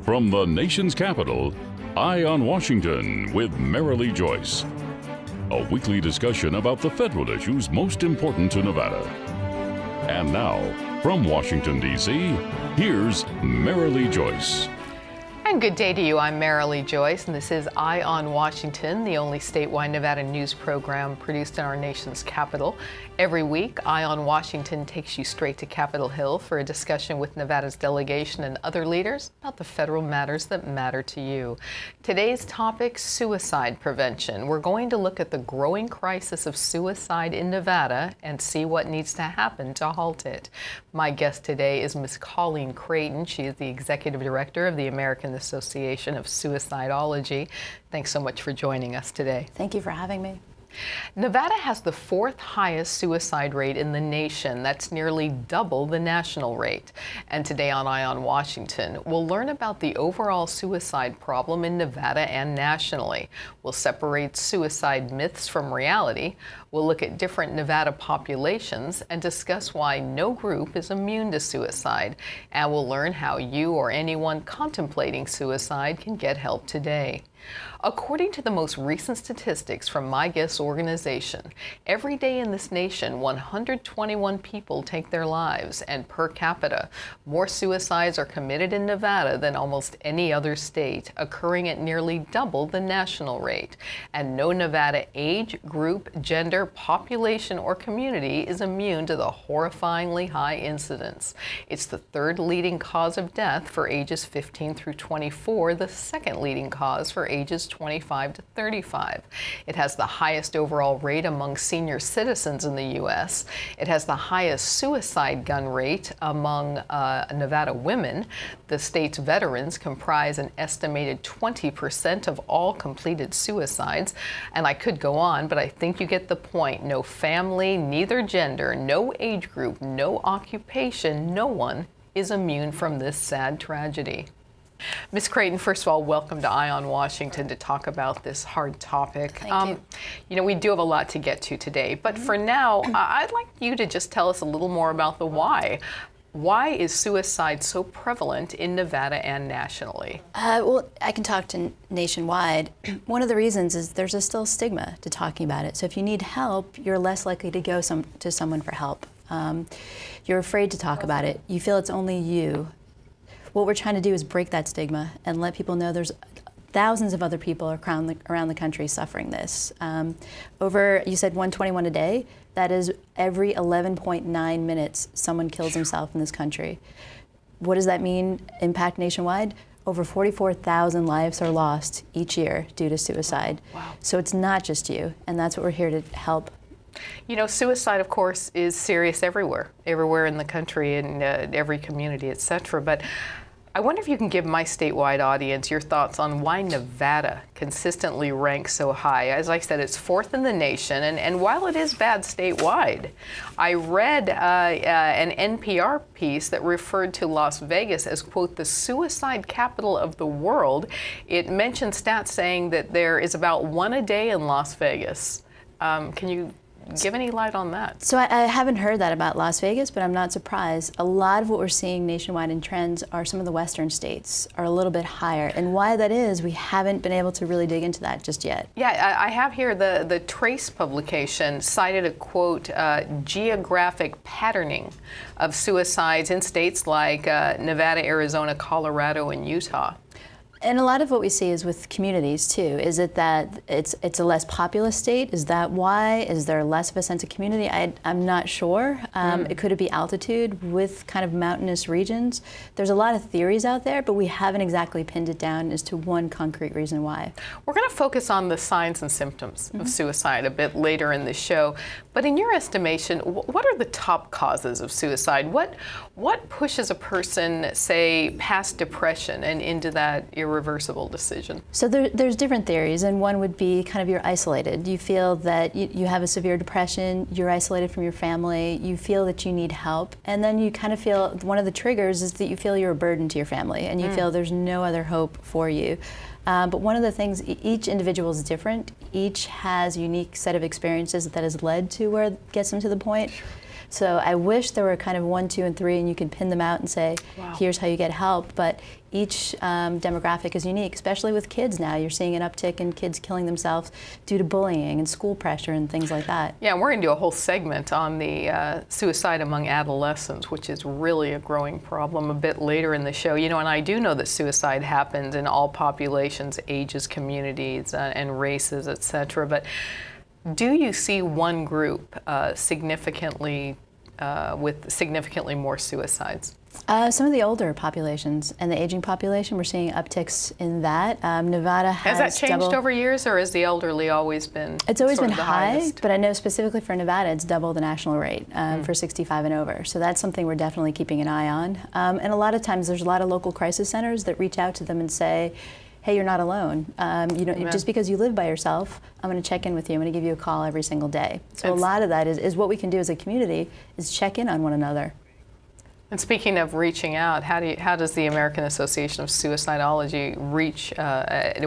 From the nation's capital, Eye on Washington with Marilee Joyce. A weekly discussion about the federal issues most important to Nevada. And now, from Washington, D.C., here's Marilee Joyce. And good day to you. I'm Marilee Joyce, and this is Eye on Washington, the only statewide Nevada news program produced in our nation's capital. Every week, Eye on Washington takes you straight to Capitol Hill for a discussion with Nevada's delegation and other leaders about the federal matters that matter to you. Today's topic, suicide prevention. We're going to look at the growing crisis of suicide in Nevada and see what needs to happen to halt it. My guest today is Ms. Colleen Creighton. She is the Executive Director of the American Association of Suicidology. Thanks so much for joining us today. Thank you for having me. Nevada has the fourth highest suicide rate in the nation. That's nearly double the national rate. And today on Eye on Washington, we'll learn about the overall suicide problem in Nevada and nationally. We'll separate suicide myths from reality. We'll look at different Nevada populations and discuss why no group is immune to suicide. And we'll learn how you or anyone contemplating suicide can get help today. According to the most recent statistics from my guest's organization, every day in this nation, 121 people take their lives, and per capita, more suicides are committed in Nevada than almost any other state, occurring at nearly double the national rate. And no Nevada age, group, gender, population, or community is immune to the horrifyingly high incidence. It's the third leading cause of death for ages 15 through 24, the second leading cause for ages 25 to 35. It has the highest overall rate among senior citizens in the U.S. It has the highest suicide gun rate among Nevada women. The state's veterans comprise an estimated 20% of all completed suicides. And I could go on, but I think you get the point. No family, neither gender, no age group, no occupation, no one is immune from this sad tragedy. Ms. Creighton, first of all, welcome to Eye on Washington to talk about this hard topic. Thank you. You know, we do have a lot to get to today, but for now, I'd like you to just tell us a little more about the why. Why is suicide so prevalent in Nevada and nationally? Well, I can talk to nationwide. One of the reasons is there's still stigma to talking about it. So if you need help, you're less likely to go to someone for help. You're afraid to talk about it. You feel it's only you. What we're trying to do is break that stigma and let people know there's thousands of other people around the country suffering this. You said 121 a day. That is every 11.9 minutes someone kills himself in this country. What does that mean, impact nationwide? Over 44,000 lives are lost each year due to suicide. Wow. So it's not just you, and that's what we're here to help. You know, suicide, of course, is serious everywhere in the country, in every community, et cetera. But I wonder if you can give my statewide audience your thoughts on why Nevada consistently ranks so high. As I said, it's fourth in the nation, and while it is bad statewide, I read an NPR piece that referred to Las Vegas as, quote, the suicide capital of the world. It mentioned stats saying that there is about one a day in Las Vegas. Can you give any light on that? So I haven't heard that about Las Vegas, but I'm not surprised. A lot of what we're seeing nationwide in trends are some of the western states are a little bit higher. And why that is, we haven't been able to really dig into that just yet. Yeah, I have here the Trace publication cited a, quote, geographic patterning of suicides in states like Nevada, Arizona, Colorado, and Utah. And a lot of what we see is with communities too. Is it that it's a less populous state? Is that why? Is there less of a sense of community? I'm not sure. Could it be altitude with kind of mountainous regions? There's a lot of theories out there, but we haven't exactly pinned it down as to one concrete reason why. We're going to focus on the signs and symptoms of suicide a bit later in the show. But in your estimation, what are the top causes of suicide? What pushes a person, say, past depression and into that irreversible decision? So there's different theories, and one would be kind of you're isolated. You feel that you have a severe depression, you're isolated from your family, you feel that you need help, and then you kind of feel one of the triggers is that you feel you're a burden to your family, and you feel there's no other hope for you. But one of the things, each individual is different. Each has a unique set of experiences that has led to where it gets them to the point. So I wish there were kind of 1, 2, and 3, and you could pin them out and say, wow, here's how you get help. But each demographic is unique, especially with kids now. You're seeing an uptick in kids killing themselves due to bullying and school pressure and things like that. Yeah, and we're going to do a whole segment on the suicide among adolescents, which is really a growing problem, a bit later in the show. You know, and I do know that suicide happens in all populations, ages, communities, and races, etc. But do you see one group significantly with significantly more suicides? Some of the older populations and the aging population, we're seeing upticks in that. Nevada has that changed over years, or has the elderly always been? It's always been the high, highest? but I know specifically for Nevada, it's double the national rate for 65 and over. So that's something we're definitely keeping an eye on. And a lot of times, there's a lot of local crisis centers that reach out to them and say, hey, you're not alone. You know, just because you live by yourself, I'm going to check in with you. I'm going to give you a call every single day. So a lot of that is what we can do as a community is check in on one another. And speaking of reaching out, how does the American Association of Suicidology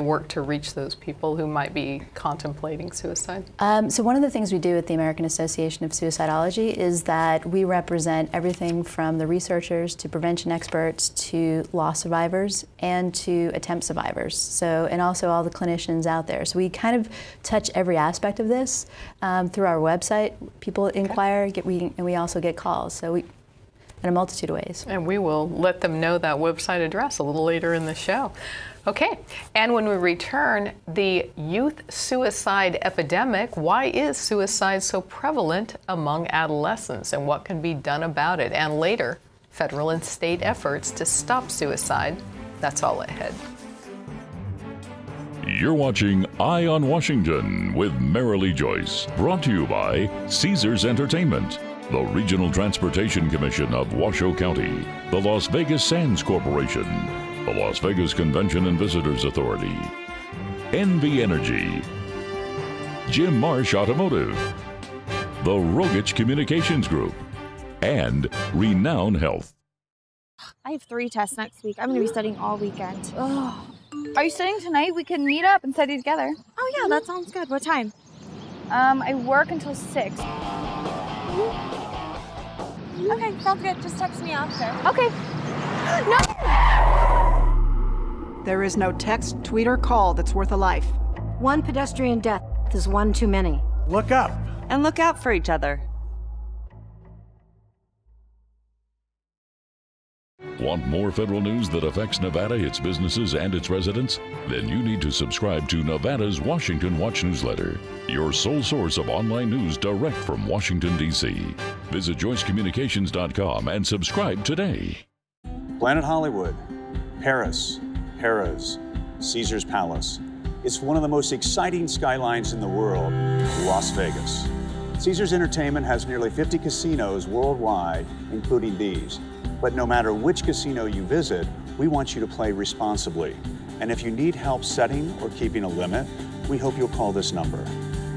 work to reach those people who might be contemplating suicide? So one of the things we do at the American Association of Suicidology is that we represent everything from the researchers to prevention experts to loss survivors and to attempt survivors. So, and also all the clinicians out there. So we kind of touch every aspect of this through our website. People inquire, and we also get calls. So we, in a multitude of ways. And we will let them know that website address a little later in the show. Okay, and when we return, the youth suicide epidemic. Why is suicide so prevalent among adolescents, and what can be done about it? And later, federal and state efforts to stop suicide. That's all ahead. You're watching Eye on Washington with Marilee Joyce, brought to you by Caesars Entertainment, the Regional Transportation Commission of Washoe County, the Las Vegas Sands Corporation, the Las Vegas Convention and Visitors Authority, NV Energy, Jim Marsh Automotive, the Rogich Communications Group, and Renown Health. I have 3 tests next week. I'm going to be studying all weekend. Oh. Are you studying tonight? We can meet up and study together. Oh yeah, that sounds good. What time? I work until 6. Okay, sounds good. Just text me after. Okay. No! There is no text, tweet, or call that's worth a life. One pedestrian death is one too many. Look up. And look out for each other. Want more federal news that affects Nevada, its businesses, and its residents? Then you need to subscribe to Nevada's Washington Watch newsletter, your sole source of online news direct from Washington, D.C. Visit joycecommunications.com and subscribe today. Planet Hollywood, Paris, Harrah's, Caesar's Palace. It's one of the most exciting skylines in the world, Las Vegas. Caesars Entertainment has nearly 50 casinos worldwide, including these. But no matter which casino you visit, we want you to play responsibly. And if you need help setting or keeping a limit, we hope you'll call this number.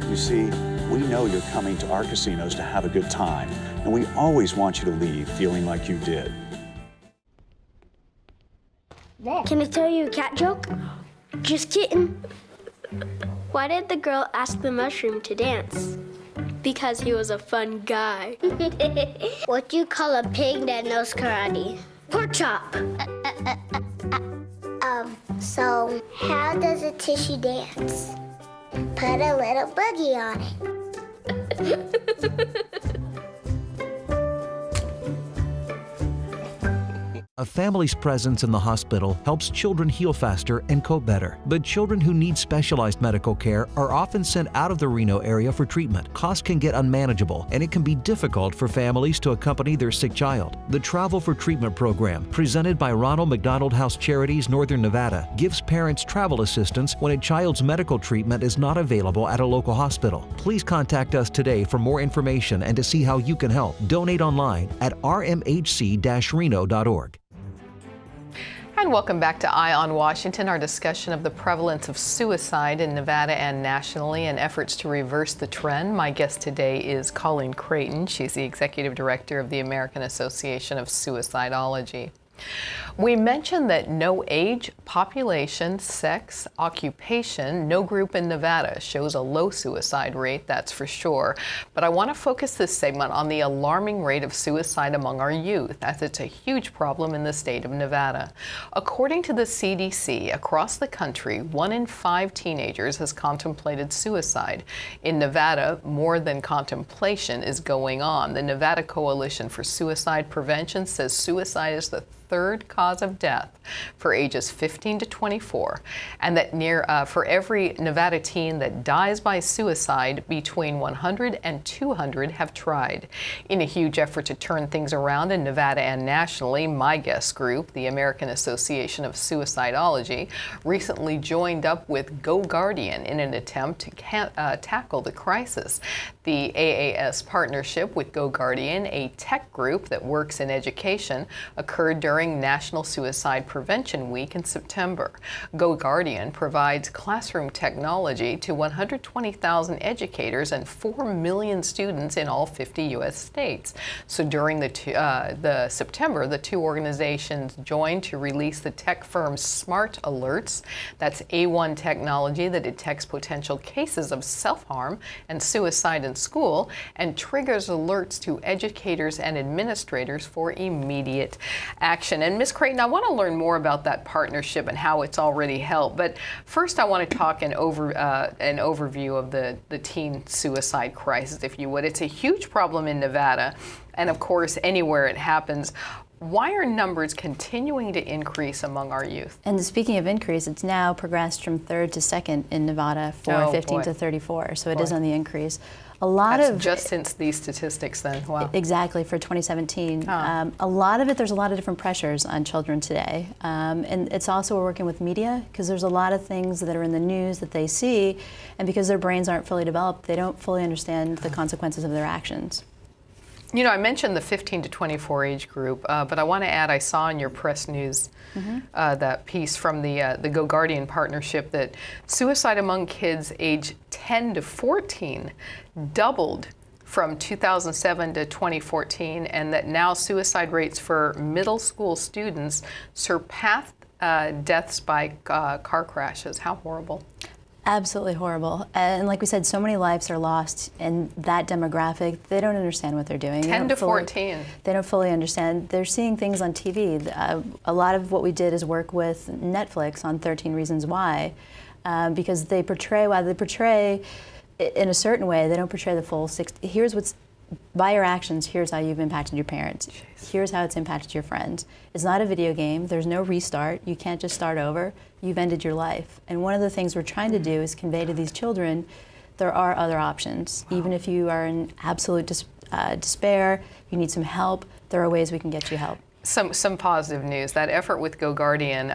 You see, we know you're coming to our casinos to have a good time, and we always want you to leave feeling like you did. Can I tell you a cat joke? Just kidding. Why did the girl ask the mushroom to dance? Because he was a fun guy. What do you call a pig that knows karate? Pork chop. So how does a tissue dance? Put a little boogie on it. A family's presence in the hospital helps children heal faster and cope better. But children who need specialized medical care are often sent out of the Reno area for treatment. Costs can get unmanageable, and it can be difficult for families to accompany their sick child. The Travel for Treatment program, presented by Ronald McDonald House Charities Northern Nevada, gives parents travel assistance when a child's medical treatment is not available at a local hospital. Please contact us today for more information and to see how you can help. Donate online at rmhc-reno.org. And welcome back to Eye on Washington, our discussion of the prevalence of suicide in Nevada and nationally and efforts to reverse the trend. My guest today is Colleen Creighton. She's the Executive Director of the American Association of Suicidology. We mentioned that no age, population, sex, occupation, no group in Nevada shows a low suicide rate, that's for sure. But I want to focus this segment on the alarming rate of suicide among our youth, as it's a huge problem in the state of Nevada. According to the CDC, across the country, 1 in 5 teenagers has contemplated suicide. In Nevada, more than contemplation is going on. The Nevada Coalition for Suicide Prevention says suicide is the third cause of death for ages 15 to 24, and that for every Nevada teen that dies by suicide, between 100 and 200 have tried. In a huge effort to turn things around in Nevada and nationally, my guest group, the American Association of Suicidology, recently joined up with Go Guardian in an attempt to tackle the crisis. The AAS partnership with Go Guardian, a tech group that works in education, occurred during National Suicide Prevention Week in September. Go Guardian provides classroom technology to 120,000 educators and 4 million students in all 50 U.S. states. So during the September, the two organizations joined to release the tech firm's Smart Alerts. That's A1 technology that detects potential cases of self-harm and suicide in school and triggers alerts to educators and administrators for immediate action. And Ms. Creighton, I want to learn more about that partnership and how it's already helped. But first, I want to talk an overview of the teen suicide crisis, if you would. It's a huge problem in Nevada, and of course, anywhere it happens. Why are numbers continuing to increase among our youth? And speaking of increase, it's now progressed from 3rd to 2nd in Nevada for 15 to 34, so it is on the increase. That's just since these statistics then, wow. Exactly, for 2017. Oh. A lot of it, there's a lot of different pressures on children today. And it's also, we're working with media, because there's a lot of things that are in the news that they see, and because their brains aren't fully developed, they don't fully understand the consequences of their actions. You know, I mentioned the 15 to 24 age group, but I want to add, I saw in your press news that piece from the Go Guardian partnership that suicide among kids age 10 to 14 doubled from 2007 to 2014, and that now suicide rates for middle school students surpassed deaths by car crashes. How horrible. Absolutely horrible. And like we said, so many lives are lost in that demographic. They don't understand what they're doing. 10 to 14. They don't fully understand. They're seeing things on TV. A lot of what we did is work with Netflix on 13 Reasons Why, because they portray, while they portray in a certain way, they don't portray the full 60. Here's what's, by your actions, here's how you've impacted your parents. Jeez. Here's how it's impacted your friends. It's not a video game. There's no restart. You can't just start over. You've ended your life. And one of the things we're trying to do is convey to these children there are other options. Wow. Even if you are in absolute despair, you need some help, there are ways we can get you help. Some positive news. That effort with Go Guardian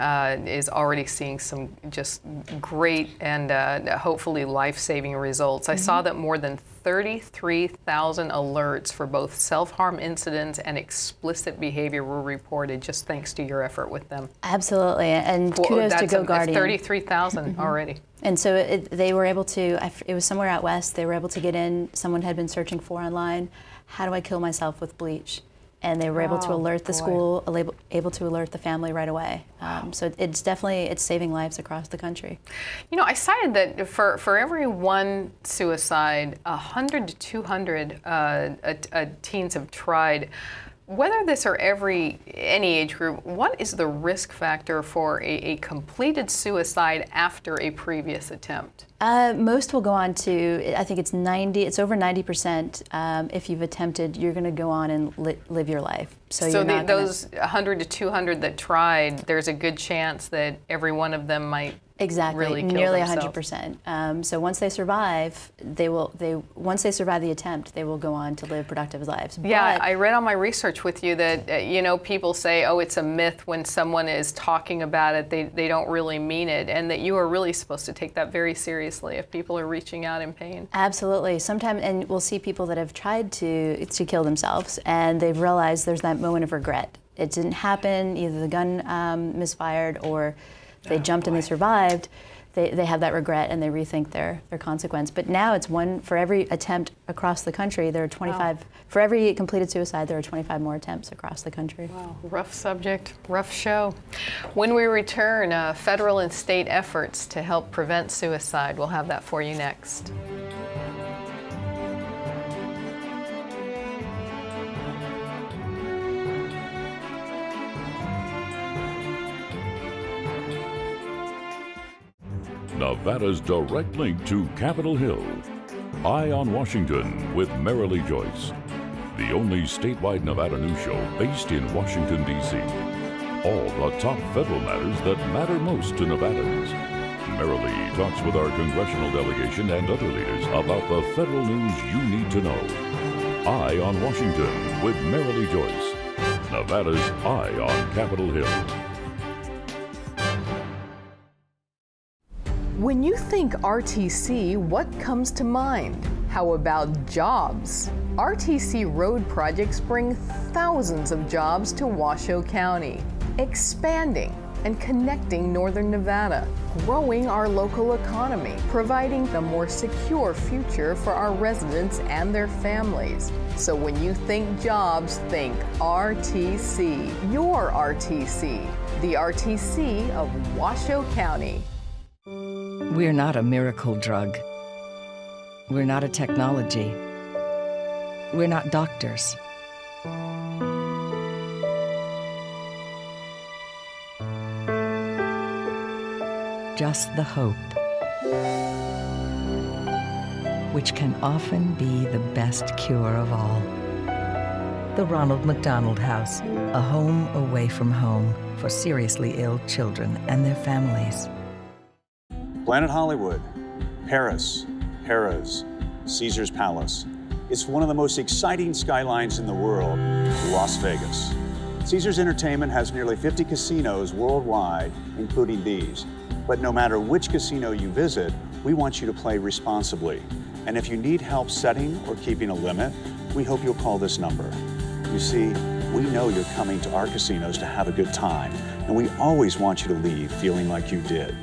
is already seeing some just great and hopefully life-saving results. I saw that more than 33,000 alerts for both self-harm incidents and explicit behavior were reported just thanks to your effort with them. Absolutely, and kudos to Go Guardian. 33,000 already. And so they were able to, it was somewhere out west, they were able to get in, someone had been searching for online, how do I kill myself with bleach? And they were able to alert the school, able to alert the family right away. So it's definitely, it's saving lives across the country. You know, I cited that for every one suicide, 100 to 200 teens have tried. Whether this or any age group, what is the risk factor for a completed suicide after a previous attempt? Most will go on to, I think it's over 90%. If you've attempted, you're going to go on and live your life. So those 100 to 200 that tried, there's a good chance that every one of them might really kill nearly themselves. 100%. So once they survive, once they survive the attempt, they will go on to live productive lives. Yeah, I read on my research with you that you know, people say, oh, it's a myth when someone is talking about it, they don't really mean it, and that you are really supposed to take that very seriously if people are reaching out in pain. Absolutely. Sometimes, and we'll see people that have tried to kill themselves, and they've realized there's that moment of regret. It didn't happen. Either the gun misfired or they jumped and they survived. they have that regret and they rethink their consequence. But now it's one for every attempt across the country. There are 25. Wow. For every completed suicide, there are 25 more attempts across the country. Wow, rough subject, rough show. When we return, federal and state efforts to help prevent suicide. We'll have that for you next. Nevada's direct link to Capitol Hill. Eye on Washington with Marilee Joyce. The only statewide Nevada news show based in Washington, D.C. All the top federal matters that matter most to Nevadans. Marilee talks with our congressional delegation and other leaders about the federal news you need to know. Eye on Washington with Marilee Joyce. Nevada's Eye on Capitol Hill. When you think RTC, what comes to mind? How about jobs? RTC road projects bring thousands of jobs to Washoe County, expanding and connecting northern Nevada, growing our local economy, providing a more secure future for our residents and their families. So when you think jobs, think RTC. Your RTC, the RTC of Washoe County. We're not a miracle drug. We're not a technology. We're not doctors. Just the hope, which can often be the best cure of all. The Ronald McDonald House, a home away from home for seriously ill children and their families. Planet Hollywood, Paris, Harrah's, Caesar's Palace. It's one of the most exciting skylines in the world, Las Vegas. Caesars Entertainment has nearly 50 casinos worldwide, including these. But no matter which casino you visit, we want you to play responsibly. And if you need help setting or keeping a limit, we hope you'll call this number. You see, we know you're coming to our casinos to have a good time, and we always want you to leave feeling like you did.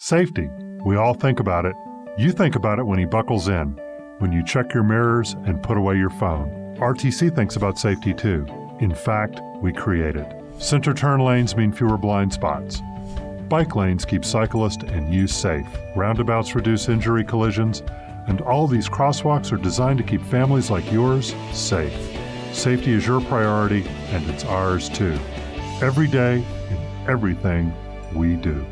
Safety. We all think about it. You think about it when he buckles in, when you check your mirrors and put away your phone. RTC thinks about safety too. In fact, we create it. Center turn lanes mean fewer blind spots. Bike lanes keep cyclists and you safe. Roundabouts reduce injury collisions, and all these crosswalks are designed to keep families like yours safe. Safety is your priority, and it's ours too. Every day, in everything we do.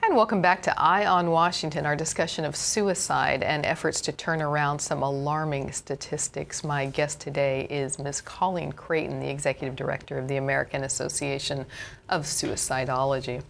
And welcome back to Eye on Washington, our discussion of suicide and efforts to turn around some alarming statistics. My guest today is Ms. Colleen Creighton, the Executive Director of the American Association of Suicidology.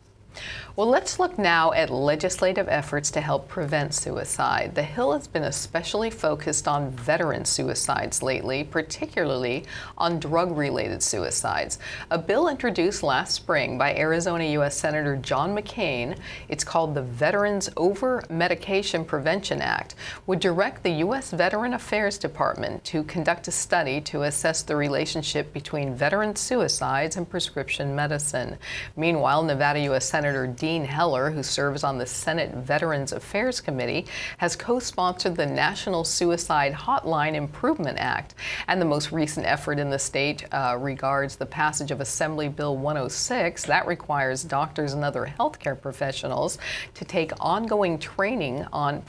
Well, let's look now at legislative efforts to help prevent suicide. The Hill has been especially focused on veteran suicides lately, particularly on drug-related suicides. A bill introduced last spring by Arizona U.S. Senator John McCain, it's called the Veterans Over-Medication Prevention Act, would direct the U.S. Veteran Affairs Department to conduct a study to assess the relationship between veteran suicides and prescription medicine. Meanwhile, Nevada U.S. Senator Dean Heller, who serves on the Senate Veterans Affairs Committee, has co-sponsored the National Suicide Hotline Improvement Act. And the most recent effort in the state regards the passage of Assembly Bill 106 that requires doctors and other healthcare professionals to take ongoing training on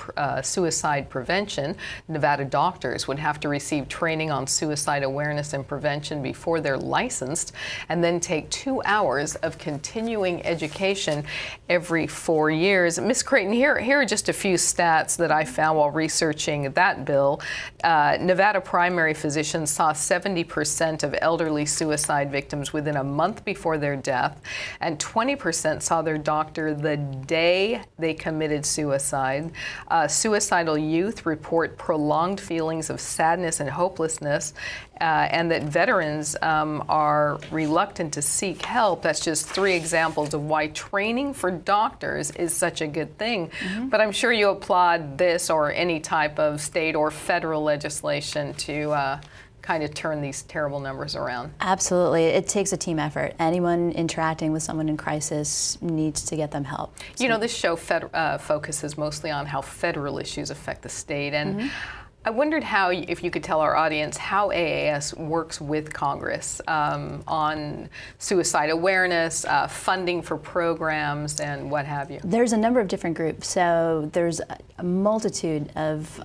suicide prevention. Nevada doctors would have to receive training on suicide awareness and prevention before they're licensed, and then take 2 hours of continuing education every 4 years. Ms. Creighton, here are just a few stats that I found while researching that bill. Nevada primary physicians saw 70% of elderly suicide victims within a month before their death, and 20% saw their doctor the day they committed suicide. Suicidal youth report prolonged feelings of sadness and hopelessness, and that veterans are reluctant to seek help. That's just 3 examples of why training for doctors is such a good thing. Mm-hmm. But I'm sure you applaud this or any type of state or federal legislation to kind of turn these terrible numbers around? Absolutely. It takes a team effort. Anyone interacting with someone in crisis needs to get them help. You know, this show focuses mostly on how federal issues affect the state, and I wondered how, if you could tell our audience, how AAS works with Congress on suicide awareness, funding for programs, and what have you. There's a number of different groups. So there's a multitude of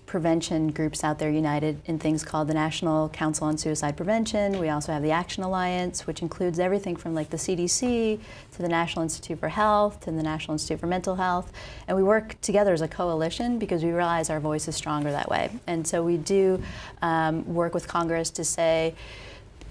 prevention groups out there united in things called the National Council on Suicide Prevention. We also have the Action Alliance, which includes everything from like the CDC to the National Institute for Health to the National Institute for Mental Health. And we work together as a coalition because we realize our voice is stronger that way. And so we do work with Congress to say,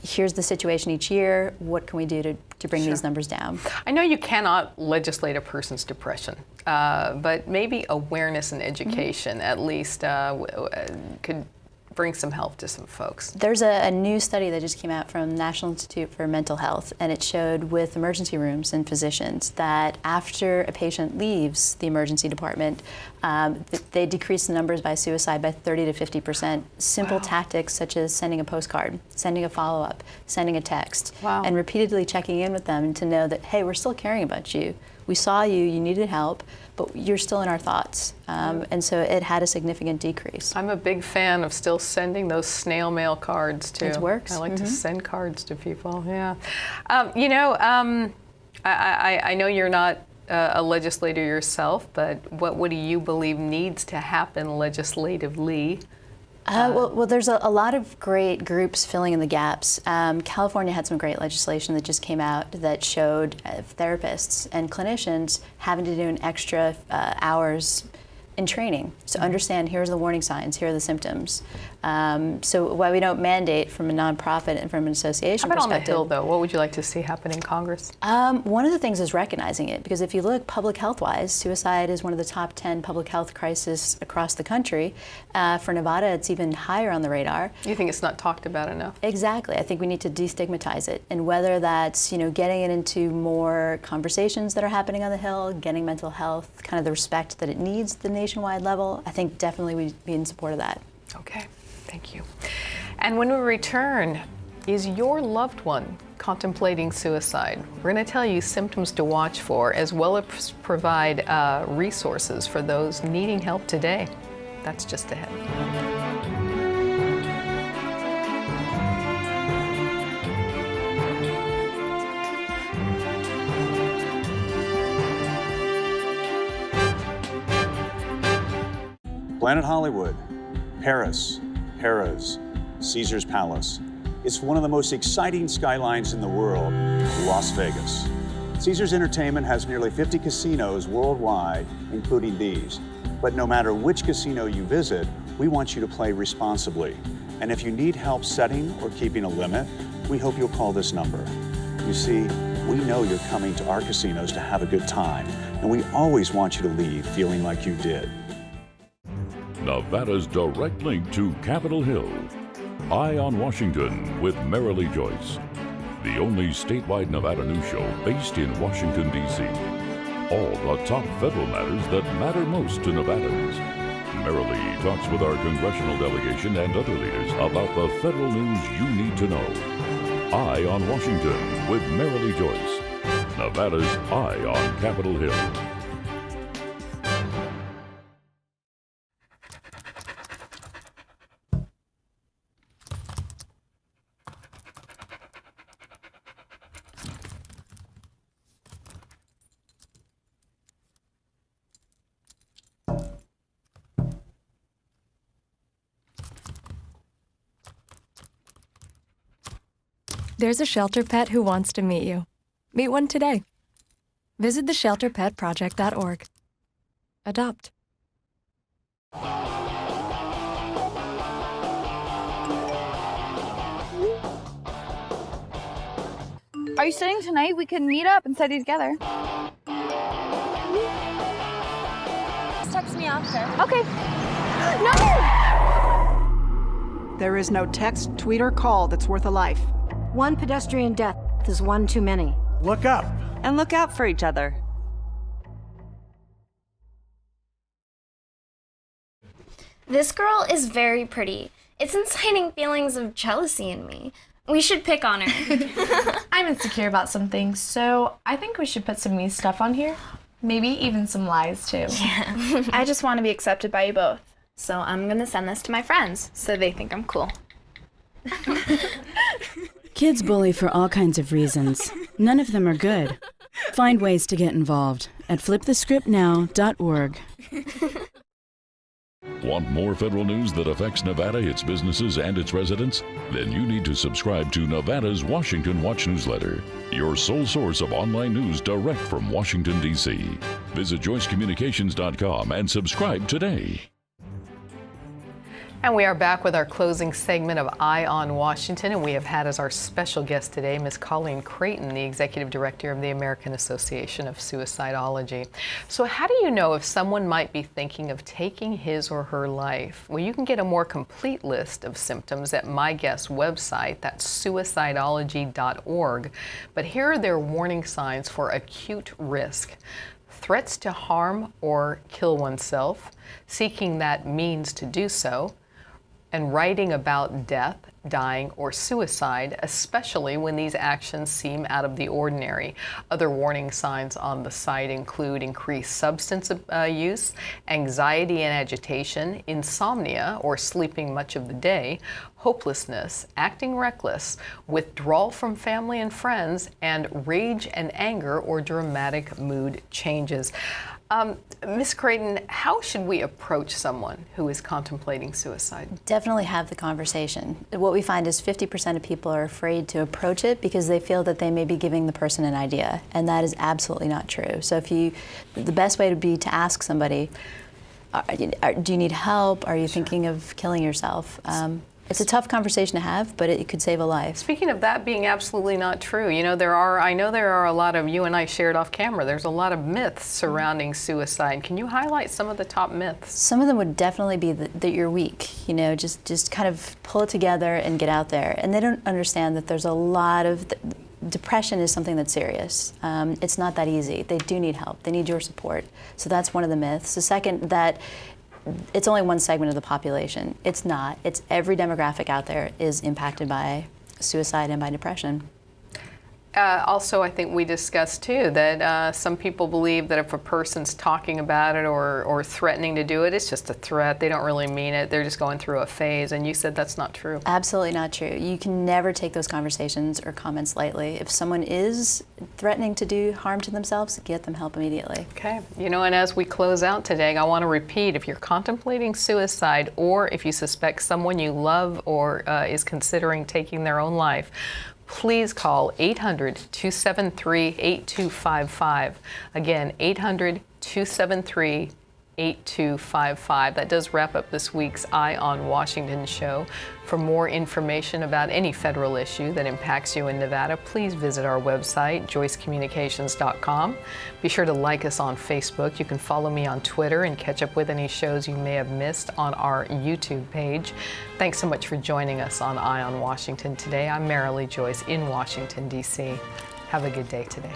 here's the situation each year, what can we do to bring these numbers down? I know you cannot legislate a person's depression, but maybe awareness and education at least could bring some help to some folks. There's a new study that just came out from the National Institute for Mental Health, and it showed with emergency rooms and physicians that after a patient leaves the emergency department, they decrease the numbers by suicide by 30 to 50%. Simple tactics such as sending a postcard, sending a follow-up, sending a text, and repeatedly checking in with them to know that, hey, we're still caring about you. We saw you, you needed help, but you're still in our thoughts. And so it had a significant decrease. I'm a big fan of still sending those snail mail cards too. It works. I like to send cards to people, you know, I know you're not a legislator yourself, but what do you believe needs to happen legislatively? Well, there's a lot of great groups filling in the gaps. California had some great legislation that just came out that showed therapists and clinicians having to do an extra hours in training. So understand, here's the warning signs, here are the symptoms. So while we don't mandate from a nonprofit and from an association perspective. How about on the Hill, though? What would you like to see happen in Congress? One of the things is recognizing it, because if you look public health-wise, suicide is one of the top 10 public health crises across the country. For Nevada, it's even higher on the radar. You think it's not talked about enough? Exactly. I think we need to destigmatize it, and whether that's getting it into more conversations that are happening on the Hill, getting mental health kind of the respect that it needs at the nationwide level, I think definitely we'd be in support of that. Okay. Thank you. And when we return, is your loved one contemplating suicide? We're going to tell you symptoms to watch for, as well as provide resources for those needing help today. That's just ahead. Planet Hollywood, Paris, Harrah's, Caesar's Palace. It's one of the most exciting skylines in the world, Las Vegas. Caesars Entertainment has nearly 50 casinos worldwide, including these. But no matter which casino you visit, we want you to play responsibly. And if you need help setting or keeping a limit, we hope you'll call this number. You see, we know you're coming to our casinos to have a good time, and we always want you to leave feeling like you did. Nevada's direct link to Capitol Hill. Eye on Washington with Marilee Joyce. The only statewide Nevada news show based in Washington, D.C. All the top federal matters that matter most to Nevadans. Marilee talks with our congressional delegation and other leaders about the federal news you need to know. Eye on Washington with Marilee Joyce. Nevada's Eye on Capitol Hill. There's a shelter pet who wants to meet you. Meet one today. Visit theshelterpetproject.org. Adopt. Are you studying tonight? We can meet up and study together. Just text me after. Okay. No! There is no text, tweet, or call that's worth a life. One pedestrian death is one too many. Look up. And look out for each other. This girl is very pretty. It's inciting feelings of jealousy in me. We should pick on her. I'm insecure about some things, so I think we should put some me stuff on here. Maybe even some lies, too. Yeah. I just want to be accepted by you both. So I'm going to send this to my friends so they think I'm cool. Kids bully for all kinds of reasons. None of them are good. Find ways to get involved at flipthescriptnow.org. Want more federal news that affects Nevada, its businesses, and its residents? Then you need to subscribe to Nevada's Washington Watch newsletter, your sole source of online news direct from Washington, D.C. Visit joycecommunications.com and subscribe today. And we are back with our closing segment of Eye on Washington, and we have had as our special guest today Ms. Colleen Creighton, the Executive Director of the American Association of Suicidology. So how do you know if someone might be thinking of taking his or her life? Well, you can get a more complete list of symptoms at my guest's website, that's suicidology.org. But here are their warning signs for acute risk. Threats to harm or kill oneself, seeking that means to do so, and writing about death, dying, or suicide, especially when these actions seem out of the ordinary. Other warning signs on the site include increased substance use, anxiety and agitation, insomnia or sleeping much of the day, hopelessness, acting reckless, withdrawal from family and friends, and rage and anger or dramatic mood changes. Ms. Creighton, how should we approach someone who is contemplating suicide? Definitely have the conversation. What we find is 50% of people are afraid to approach it because they feel that they may be giving the person an idea, and that is absolutely not true. So the best way would be to ask somebody, do you need help? Are you thinking of killing yourself? It's a tough conversation to have, but it could save a life. Speaking of that being absolutely not true, I know there are a lot of, you and I shared off camera, there's a lot of myths surrounding suicide. Can you highlight some of the top myths? Some of them would definitely be that you're weak, just kind of pull it together and get out there. And they don't understand that there's a lot of, depression is something that's serious. It's not that easy. They do need help. They need your support. So that's one of the myths. The second, that it's only one segment of the population. It's not. It's every demographic out there is impacted by suicide and by depression. Also, I think we discussed too that some people believe that if a person's talking about it or threatening to do it, it's just a threat. They don't really mean it. They're just going through a phase. And you said that's not true. Absolutely not true. You can never take those conversations or comments lightly. If someone is threatening to do harm to themselves, get them help immediately. Okay. And as we close out today, I want to repeat, if you're contemplating suicide or if you suspect someone you love or is considering taking their own life, please call 800-273-8255. Again, 800-273-8255. That does wrap up this week's Eye on Washington show. For more information about any federal issue that impacts you in Nevada, please visit our website, joycecommunications.com. Be sure to like us on Facebook. You can follow me on Twitter and catch up with any shows you may have missed on our YouTube page. Thanks so much for joining us on Eye on Washington today. I'm Marilee Joyce in Washington, D.C. Have a good day today.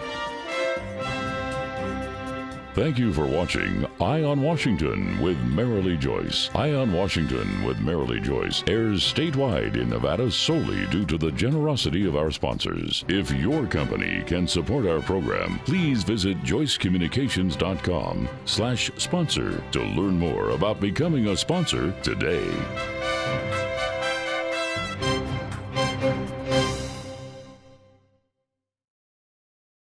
Thank you for watching Eye on Washington with Marilee Joyce. Eye on Washington with Marilee Joyce airs statewide in Nevada solely due to the generosity of our sponsors. If your company can support our program, please visit joycecommunications.com/sponsor to learn more about becoming a sponsor today.